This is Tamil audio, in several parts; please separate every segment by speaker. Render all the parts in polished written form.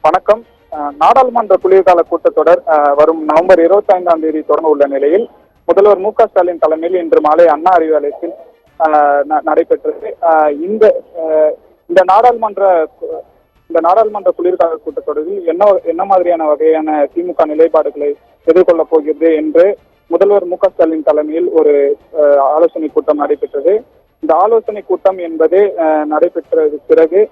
Speaker 1: வணக்கம். நாடாளுமன்ற குளிர்கால கூட்டத்தொடர் வரும் நவம்பர் 25ஆம் தேதி தொடங்க உள்ள நிலையில் முதல்வர் மு.க.ஸ்டாலின் தலைமையில் இன்று மாலை அண்ணா அறிவாலயத்தில் நடைபெற்றது. இந்த இந்த நாடாளுமன்ற இந்த நாடாளுமன்ற குளிர்கால கூட்டத்தொடரில் என்ன மாதிரியான வகையான திமுக நிலைப்பாடுகளை எதிர்கொள்ளப் போகிறது என்று முதல்வர் மு.க.ஸ்டாலின் தலைமையில் ஒரு ஆலோசனை கூட்டம் நடைபெற்றது. இந்த ஆலோசனை கூட்டம் என்பது நடைபெற்றது பிறகு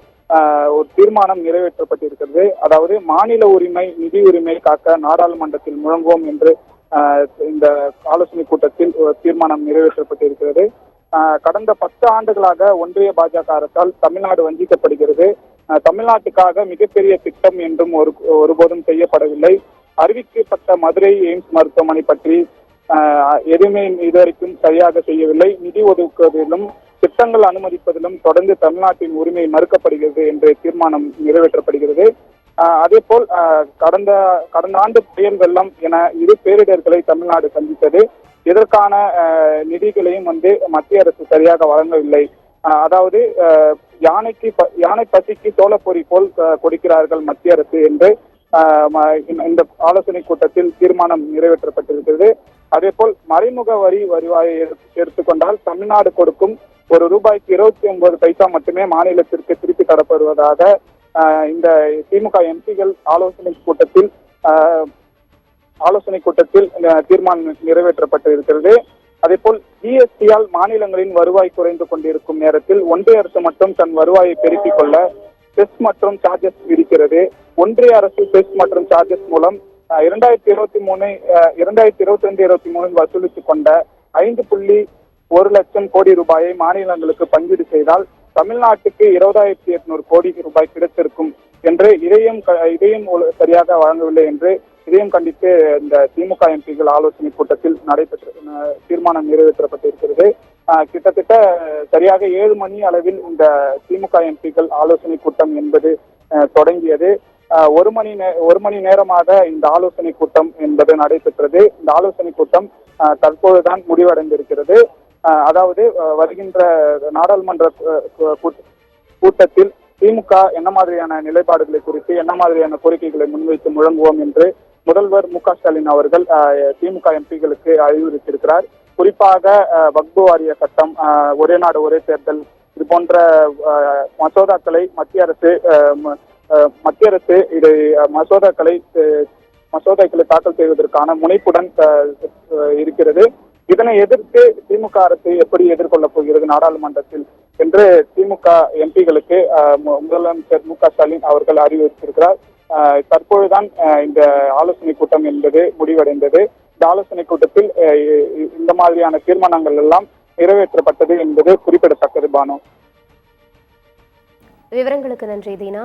Speaker 1: ஒரு தீர்மானம் நிறைவேற்றப்பட்டிருக்கிறது. அதாவது மாநில உரிமை, நிதி உரிமை காக்க நாடாளுமன்றத்தில் முழங்குவோம் என்று இந்த ஆலோசனை கூட்டத்தில் தீர்மானம் நிறைவேற்றப்பட்டிருக்கிறது. கடந்த 10 ஆண்டுகளாக ஒன்றிய பாஜக அரசால் தமிழ்நாடு வஞ்சிக்கப்படுகிறது. தமிழ்நாட்டுக்காக மிகப்பெரிய திட்டம் என்றும் ஒருபோதும் செய்யப்படவில்லை. அறிவிக்கப்பட்ட மதுரை எய்ம்ஸ் மருத்துவமனை பற்றி எதுவுமே இதுவரைக்கும் சரியாக செய்யவில்லை. நிதி ஒதுக்குவதிலும் திட்டங்கள் அனுமதிப்பதிலும் தொடர்ந்து தமிழ்நாட்டின் உரிமை மறுக்கப்படுகிறது என்று தீர்மானம் நிறைவேற்றப்படுகிறது. அதே போல் கடந்த ஆண்டு புயல் வெள்ளம் என 2 பேரிடர்களை தமிழ்நாடு சந்தித்தது. இதற்கான நிதிகளையும் மத்திய அரசு சரியாக வழங்கவில்லை. அதாவது யானை பசிக்கு சோளப்பொறி போல் கொடுக்கிறார்கள் மத்திய அரசு என்று இந்த ஆலோசனை கூட்டத்தில் தீர்மானம் நிறைவேற்றப்பட்டிருக்கிறது. அதே போல் மறைமுக வருவாயை எடுத்துக்கொண்டால் தமிழ்நாடு கொடுக்கும் ₹1க்கு 29 பைசா மட்டுமே மாநிலத்திற்கு திருப்பி தரப்படுவதாக இந்த திமுக எம்பிகள் ஆலோசனை கூட்டத்தில் தீர்மானம் நிறைவேற்றப்பட்டிருக்கிறது. அதே போல் ஜிஎஸ்டியால் மாநிலங்களின் வருவாய் குறைந்து கொண்டிருக்கும் நேரத்தில் ஒன்றிய அரசு மட்டும் தன் வருவாயை பெருக்கிக் கொள்ள செஸ் மற்றும் சார்ஜஸ் விதிக்கிறது. ஒன்றிய அரசு செஸ் மற்றும் சார்ஜஸ் மூலம் 2022-23 வசூலித்துக் கொண்ட 5.1 லட்சம் கோடி ரூபாயை மாநிலங்களுக்கு பங்கீடு செய்தால் தமிழ்நாட்டுக்கு 20,800 கோடி ரூபாய் கிடைத்திருக்கும் என்று இதையும் சரியாக வழங்கவில்லை என்று இதையும் கண்டித்து இந்த திமுக எம்பிகள் ஆலோசனை கூட்டத்தில் நடைபெற்ற தீர்மானம் நிறைவேற்றப்பட்டிருக்கிறது. கிட்டத்தட்ட சரியாக 7 மணி அளவில் இந்த திமுக எம்பிகள் ஆலோசனை கூட்டம் என்பது தொடங்கியது. ஒரு மணி நேரமாக இந்த ஆலோசனை கூட்டம் என்பது நடைபெற்றது. இந்த ஆலோசனை கூட்டம் தற்போதுதான் முடிவடைந்திருக்கிறது. அதாவது வருகின்ற நாடாளுமன்ற கூட்டத்தில் திமுக என்ன மாதிரியான நிலைப்பாடுகளை குறித்து என்ன மாதிரியான கோரிக்கைகளை முன்வைத்து முழங்குவோம் என்று முதல்வர் மு.க.ஸ்டாலின் அவர்கள் திமுக எம்பிகளுக்கு அறிவுறுத்தியிருக்கிறார். குறிப்பாக வக்பு வாரிய சட்டம், ஒரே நாடு ஒரே தேர்தல், இது போன்ற மசோதாக்களை மத்திய அரசு இதை மசோதாக்களை தாக்கல் செய்வதற்கான முனைப்புடன் இருக்கிறது. இதனை எதிர்த்து திமுக அரசு எப்படி எதிர்கொள்ளப் போகிறது நாடாளுமன்றத்தில் என்று திமுக எம்பிகளுக்கு முதலமைச்சர் மு.க.ஸ்டாலின் அவர்கள் அறிவுறுத்தியிருக்கிறார். தற்போதுதான் இந்த ஆலோசனை கூட்டம் என்பது முடிவடைந்தது. இந்த ஆலோசனை கூட்டத்தில் இந்த மாதிரியான தீர்மானங்கள் எல்லாம் நிறைவேற்றப்பட்டது என்பது குறிப்பிடத்தக்கது. பானு,
Speaker 2: விவரங்களுக்கு நன்றி தீனா.